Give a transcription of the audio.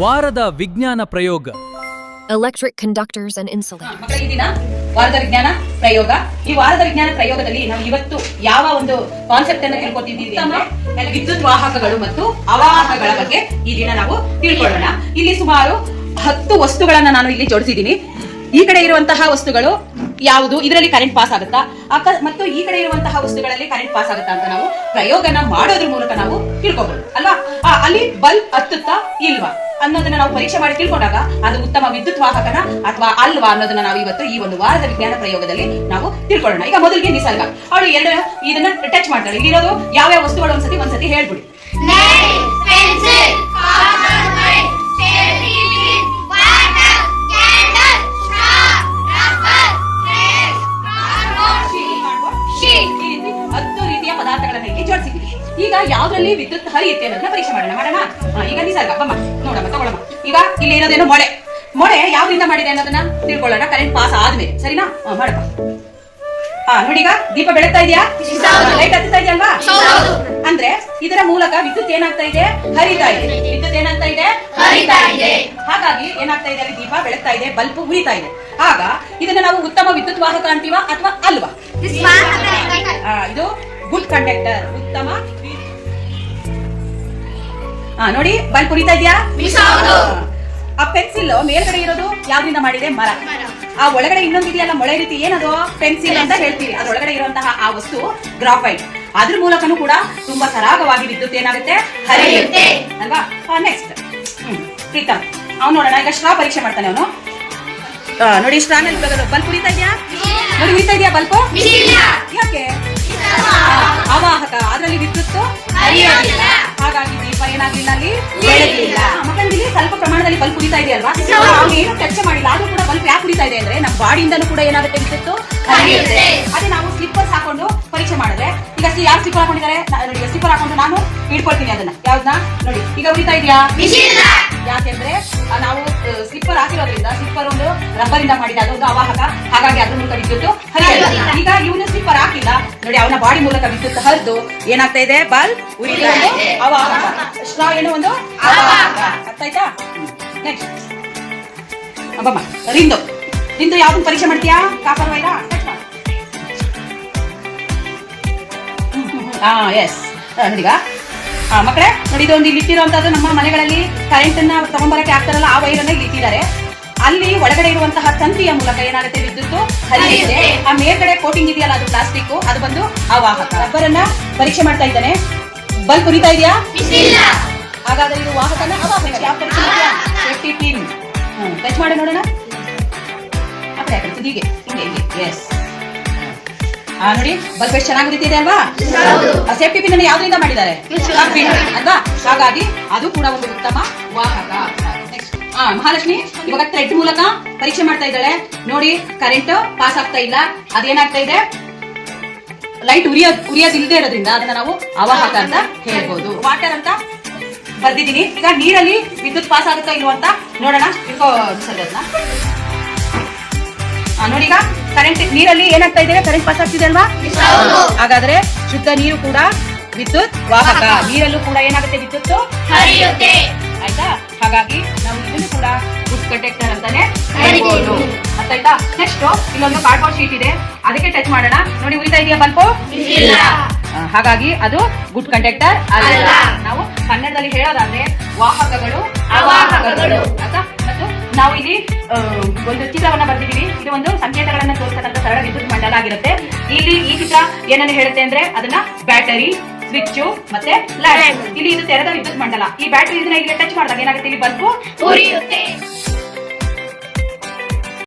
ವಾರದ ವಿಜ್ಞಾನ ಪ್ರಯೋಗ. Electric conductors and insulators. ಮಕ್ಕಳ ಈ ದಿನ ವಾರದ ವಿಜ್ಞಾನ ಪ್ರಯೋಗ. ಈ ವಾರದ ವಿಜ್ಞಾನ ಪ್ರಯೋಗದಲ್ಲಿ ನಾವು ಇವತ್ತು ಯಾವ ಒಂದು ಕಾನ್ಸೆಪ್ಟ್ ಅನ್ನು ತಿಳ್ಕೊತಿದ್ದೀವಿ ಅಂದ್ರೆ ವಿದ್ಯುತ್ ವಾಹಕಗಳು ಮತ್ತು ಅವಾಹಕಗಳ ಬಗ್ಗೆ ಈ ದಿನ ನಾವು ತಿಳ್ಕೊಳ್ಳೋಣ. ಇಲ್ಲಿ ಸುಮಾರು 10 ವಸ್ತುಗಳನ್ನ ನಾನು ಇಲ್ಲಿ ಜೋಡಿಸಿದ್ದೀನಿ. ಈ ಕಡೆ ಇರುವಂತಹ ವಸ್ತುಗಳು ಯಾವುದು, ಇದರಲ್ಲಿ ಕರೆಂಟ್ ಪಾಸ್ ಆಗುತ್ತಾ ಮತ್ತು ಈ ಕಡೆ ಇರುವಂತಹ ವಸ್ತುಗಳಲ್ಲಿ ಕರೆಂಟ್ ಪಾಸ್ ಆಗುತ್ತಾ ಅಂತ ನಾವು ಪ್ರಯೋಗನ ಮಾಡೋದ್ರ ಮೂಲಕ ನಾವು ತಿಳ್ಕೊಬಹುದು ಅಲ್ವಾ. ಅಲ್ಲಿ ಬಲ್ಬ್ ಹತ್ತುತ್ತಾ ಇಲ್ವಾ ಅನ್ನೋದನ್ನ ನಾವು ಪರೀಕ್ಷೆ ಮಾಡಿ ತಿಳ್ಕೊಂಡಾಗ ಅದು ಉತ್ತಮ ವಿದ್ಯುತ್ ವಾಹಕನ ಅಥವಾ ಅಲ್ವಾ ಅನ್ನೋದನ್ನ ನಾವು ಇವತ್ತು ಈ ಒಂದು ವಾರದ ವಿಜ್ಞಾನ ಪ್ರಯೋಗದಲ್ಲಿ ನಾವು ತಿಳ್ಕೊಳ್ಳೋಣ. ಈಗ ಮೊದಲಿಗೆ ನಿಸರ್ಗ, ಅವಳು ಎರಡು ಇದನ್ನ ಟಚ್ ಮಾಡ್ತಾಳೆ. ಇಲ್ಲಿರೋದು ಯಾವ್ಯಾವ ವಸ್ತುಗಳು ಒಂದ್ಸತಿ ಹೇಳ್ಬಿಡಿ. ಪದಾರ್ಥಗಳನ್ನ ಇಲ್ಲಿ ಜೋಡಿಸಿದ್ದೀವಿ. ಈಗ ಯಾವ್ದ್ರಲ್ಲಿ ವಿದ್ಯುತ್ ಹರಿಯುತ್ತೆ ಅನ್ನೋದನ್ನ ಪರೀಕ್ಷೆ ಮಾಡೋಣ. ಈಗ ನಿಸರ್ಗ ಬಮ್ಮ ನೋಡಮ್ಮ ತಗೊಳಮ್ಮ. ಈಗ ಇಲ್ಲಿ ಇರೋದೇನೋ ಮೊಳೆ ಯಾವ್ದ್ರಿಂದ ಮಾಡಿದೆ ಅನ್ನೋದನ್ನ ತಿಳ್ಕೊಳ್ಳೋಣ ಕರೆಂಟ್ ಪಾಸ್ ಆದ್ಮೇಲೆ. ಸರಿನಾ? ಮಾಡಪ್ಪ. ನೋಡಿ, ಈಗ ದೀಪ ಬೆಳಗ್ತಾ ಇದೆಯಾ, ಲೈಟ್ ಹತ್ತುತ್ತಾ ಇದೆಯಲ್ವಾ? ಅಂದ್ರೆ ಇದರ ಮೂಲಕ ವಿದ್ಯುತ್ ಏನಾಗ್ತಾ ಇದೆ, ಹರಿತಾ ಇದೆ. ವಿದ್ಯುತ್ ಏನಾಗ್ತಾ ಇದೆ, ಹರಿತಾ ಇದೆ. ಹಾಗಾಗಿ ಏನಾಗ್ತಾ ಇದೆ, ಅಲ್ಲಿ ದೀಪ ಬೆಳಗ್ತಾ ಇದೆ, ಬಲ್ಬ್ ಉರಿತಾ ಇದೆ. ಆಗ ಇದನ್ನ ನಾವು ಉತ್ತಮ ವಿದ್ಯುತ್ ವಾಹಕ ಅಂತೀವ ಅಥವಾ ಅಲ್ವಾ? ಇದು ಗುಡ್ ಕಂಡಕ್ಟರ್, ಉತ್ತಮ. ನೋಡಿ, ಬಲ್ಬ್ ಉರಿತಾ ಇದೆಯಾ? ಆ ಪೆನ್ಸಿಲ್ ಮೇಲ್ಗಡೆ ಇರೋದು ಯಾವ್ದ್ರಿಂದ ಮಾಡಿದೆ, ಮರ. ಆ ಒಳಗಡೆ ಇನ್ನೊಂದಿದೆಯಲ್ಲ ಮೊಳೆ ರೀತಿ, ಏನದು ಪೆನ್ಸಿಲ್ ಅಂತ ಹೇಳ್ತೀವಿ. ಅದ್ರೊಳಗಡೆ ಇರುವಂತಹ ಆ ವಸ್ತು ಗ್ರಾಫೈಟ್. ಅದ್ರ ಮೂಲಕನೂ ಕೂಡ ತುಂಬಾ ಸರಾಗವಾಗಿ ವಿದ್ಯುತ್ ಏನಾಗುತ್ತೆ, ಹರಿಯುತ್ತೆ ಅಲ್ವಾ. ನೆಕ್ಸ್ಟ್ ಪ್ರೀತಮ್, ಅವ್ನು ನೋಡೋಣ. ಈಗ ಸ್ಟ್ರಾ ಪರೀಕ್ಷೆ ಮಾಡ್ತಾನೆ ಅವನು. ನೋಡಿ, ಸ್ಟ್ರಾನಲ್ಲಿ ಬಲ್ಬ್ ಉರಿತಾ ಇದೆಯಾ? ನೋಡಿ, ಉರಿತಾ ಇದೆಯಾ ಬಲ್ಬ್? ಯಾಕೆ? ಅವಾಹಕ, ಅದರಲ್ಲಿ ವಿದ್ಯುತ್ ಹರಿಯೋದಿಲ್ಲ. ಹಾಗಾಗಿ ದೀಪ ಏನಾಗ್ಲಿಲ್ಲ, ಅಲ್ಲಿ ಬೆಳಗ್ಲಿಲ್ಲ. ಮಕ್ಕಳಲ್ಲಿ ಸ್ವಲ್ಪ ಪ್ರಮಾಣದಲ್ಲಿ ಬಲ್ಬ್ ಉರಿತಾ ಇದೆ ಅಲ್ವಾ? ನಾವು ಏನು ಚರ್ಚೆ ಮಾಡಿಲ್ಲ, ಆದ್ರೂ ಕೂಡ ಬಲ್ಬ್ ಯಾಕೆ ಉರಿತಾ ಇದೆ ಅಂದ್ರೆ ನಮ್ಮ ಬಾಡಿಯಿಂದನೂ ಕೂಡ ಏನಾಗುತ್ತೆ, ವಿದ್ಯುತ್ ಹರಿಯುತ್ತೆ. ಅದೇ ನಾವು ಸ್ಲಿಪ್ಪರ್ಸ್ ಹಾಕೊಂಡು ಪರೀಕ್ಷೆ ಮಾಡಿದ್ರೆ, ಈಗ ಯಾರು ಸ್ಲಿಪ್ಪರ್ ಹಾಕೊಂಡಿದ್ದಾರೆ ನೋಡಿ, ಸ್ಲಿಪ್ಪರ್ ಹಾಕೊಂಡು ನಾನು ಇಟ್ಕೊಳ್ತೀನಿ ಅದನ್ನ. ಯಾವ್ದನ್ನ ನೋಡಿ, ಈಗ ಉರಿತಾ ಇದೆಯಾ? ಯಾಕೆಂದ್ರೆ ನಾವು ಸ್ಲಿಪ್ಪರ್ ಹಾಕಿರೋದ್ರಿಂದ, ಸ್ಲಿಪ್ಪರ್ ಒಂದು ರಬ್ಬರ್ ಇಂದ ಮಾಡಿದ ಅದೊಂದು ಅವಾಹಕ. ಹಾಗಾಗಿ ಅದ್ರ ಮೂಲಕ ವಿದ್ಯುತ್ ಹರಿಯೋದಿಲ್ಲ. ಈಗ ಇವನು ಸ್ಲಿಪ್ಪರ್ ಹಾಕಿಲ್ಲ ನೋಡಿ, ಅವನ ಬಾಡಿ ಮೂಲಕ ವಿದ್ಯುತ್ ಹರಿದು ಏನಾಗ್ತಾ ಇದೆ, ಬಲ್ಬ್ ಉರಿತಾ ಇದೆ, ಅವಾಹಕ. ಸ್ಟ್ರಾ ಏನೋ ಒಂದು ಅವಾಹಕ. ಅರ್ಥ ಆಯ್ತಾ? ನೆಕ್ಸ್ಟ್ ಅಬ್ಬಮ್ಮ, ರಿಂದು ಯಾವ್ದನ್ನ ಪರೀಕ್ಷೆ ಮಾಡ್ತೀಯಾ? ಕಾಪರ್ ವೈರಾ? ಎಸ್. ನೋಡಿಗ ಮಕ್ಕಳೇ, ನೋಡಿ, ಇದೊಂದು ಇಲ್ಲಿ ಇಟ್ಟಿರುವಂತದ್ದು ನಮ್ಮ ಮನೆಗಳಲ್ಲಿ ಕರೆಂಟ್ ಅನ್ನ ತಗೊಂಡ್ಬರಕ್ಕೆ ಆಗ್ತಾರಲ್ಲ, ಆ ವೈರನ್ನ ಇಲ್ಲಿ ಇಟ್ಟಿದ್ದಾರೆ. ಅಲ್ಲಿ ಒಳಗಡೆ ಇರುವಂತಹ ತಂತಿಯ ಮೂಲಕ ಏನಾಗುತ್ತೆ, ವಿದ್ಯುತ್ ಹರಿಯುತ್ತೆ. ಆ ಮೇಲ್ಗಡೆ ಕೋಟಿಂಗ್ ಇದೆಯಲ್ಲ, ಅದು ಪ್ಲಾಸ್ಟಿಕ್, ಅದು ಬಂದು ಅವಾಹಕ. ರಬ್ಬರ್ ಅನ್ನ ಪರೀಕ್ಷೆ ಮಾಡ್ತಾ ಇದ್ದಾನೆ. ಬಲ್ಬ್ ಉರಿತಾ ಇದೆಯಾ? ಹಾಗಾದ್ರೆ ಇದು ವಾಹಕನ ಅವಾಹಕ. ಯಾವ ಪರೀಕ್ಷೆ ಮಾಡ್ತೀಯಾ? ಸೇಫ್ಟಿ ಪಿನ್ ಟಚ್ ಮಾಡಿ ನೋಡೋಣ. ಹೀಗೆ ಹಿಂಗೆ. ಎಸ್. ನೋಡಿ, ಬಲ್ಬ್ ಎಷ್ಟು ಚೆನ್ನಾಗಿ ಉರಿತಿದೆ ಅಲ್ವಾ? ಸೇಫ್ಟಿ ಪಿನ್ ಅನ್ನು ಯಾವ್ದ್ರಿಂದ ಮಾಡಿದ್ದಾರೆ, ಅಲ್ವಾ? ಹಾಗಾಗಿ ಅದು ಕೂಡ ಒಂದು ಉತ್ತಮ ವಾಹಕ. ನೆಕ್ಸ್ಟ್ ಮಹಾಲಕ್ಷ್ಮಿ ಇವಾಗ ಥ್ರೆಡ್ ಮೂಲಕ ಪರೀಕ್ಷೆ ಮಾಡ್ತಾ ಇದ್ದಾಳೆ. ನೋಡಿ, ಕರೆಂಟ್ ಪಾಸ್ ಆಗ್ತಾ ಇಲ್ಲ, ಅದೇನಾಗ್ತಾ ಇದೆ, ಲೈಟ್ ಉರಿಯೋದಿಲ್ಲದೆ ಇರೋದ್ರಿಂದ ಅದನ್ನ ನಾವು ಅವಾಹಕ ಅಂತ ಹೇಳ್ಬೋದು. ವಾಟರ್ ಅಂತ ಬರ್ದಿದ್ದೀನಿ. ಈಗ ನೀರಲ್ಲಿ ವಿದ್ಯುತ್ ಪಾಸ್ ಆಗುತ್ತಾ ಇಲ್ವಾ ಅಂತ ನೋಡೋಣ. ನೋಡಿ, ಈಗ ಕರೆಂಟ್ ನೀರಲ್ಲಿ ಏನಾಗ್ತಾ ಇದೆ, ಕರೆಂಟ್ ಪಾಸ್ ಆಗ್ತಿದೆ ಅಲ್ವಾ? ಹಾಗಾದ್ರೆ ಶುದ್ಧ ನೀರು ಕೂಡ ವಿದ್ಯುತ್ ವಾಹಕ. ನೀರಲ್ಲೂ ಕೂಡ ಏನಾಗುತ್ತೆ, ವಿದ್ಯುತ್ ಹರಿಯುತ್ತೆ. ಆಯ್ತಾ? ಹಾಗಾಗಿ ನಾವು ಇದನ್ನು ಕೂಡ ಗುಡ್ ಕಂಡಕ್ಟರ್ ಅಂತಾನೆ ಹೇಳ್ಬೋದು. ಅರ್ಥ ಆಯ್ತಾ? ನೆಕ್ಸ್ಟ್ ಇಲ್ಲೊಂದು ಕಾರ್ಡ್ಬೋರ್ಡ್ ಶೀಟ್ ಇದೆ, ಅದಕ್ಕೆ ಟಚ್ ಮಾಡೋಣ. ನೋಡಿ, ಉರಿತಾ ಇದೆಯಾ ಬಲ್ಬ್? ಹಾಗಾಗಿ ಅದು ಗುಡ್ ಕಂಡಕ್ಟರ್ ಅಲ್ಲ. ನಾವು ಕನ್ನಡದಲ್ಲಿ ಹೇಳೋದಾದ್ರೆ ವಾಹಕಗಳು, ಅವಾಹಕಗಳು. ಆಯ್ತಾ? ಮತ್ತು ನಾವು ಇಲ್ಲಿ ಒಂದು ಚಿತ್ರವನ್ನ ಬರ್ದಿದ್ದೀವಿ. ಇದು ಒಂದು ಸಂಕೇತಗಳನ್ನ ತೋರಿಸತಕ್ಕಂಥ ಸರಳ ವಿದ್ಯುತ್ ಮಂಡಲ ಆಗಿರುತ್ತೆ. ಇಲ್ಲಿ ಈ ಚಿತ್ರ ಏನನ್ನು ಹೇಳುತ್ತೆ ಅಂದ್ರೆ, ಅದನ್ನ ಬ್ಯಾಟರಿ, ಸ್ವಿಚ್ ಮತ್ತೆ ಲೈಟ್. ಇಲ್ಲಿ ಇದು ತೆರೆದ ವಿದ್ಯುತ್ ಮಂಡಲ. ಈ ಬ್ಯಾಟರಿ ಇದನ್ನ ಇಲ್ಲಿ ಟಚ್ ಮಾಡಿದಾಗ ಏನಾಗುತ್ತೆ, ಇಲ್ಲಿ ಬಲ್ಬ್ ಉರಿಯುತ್ತೆ.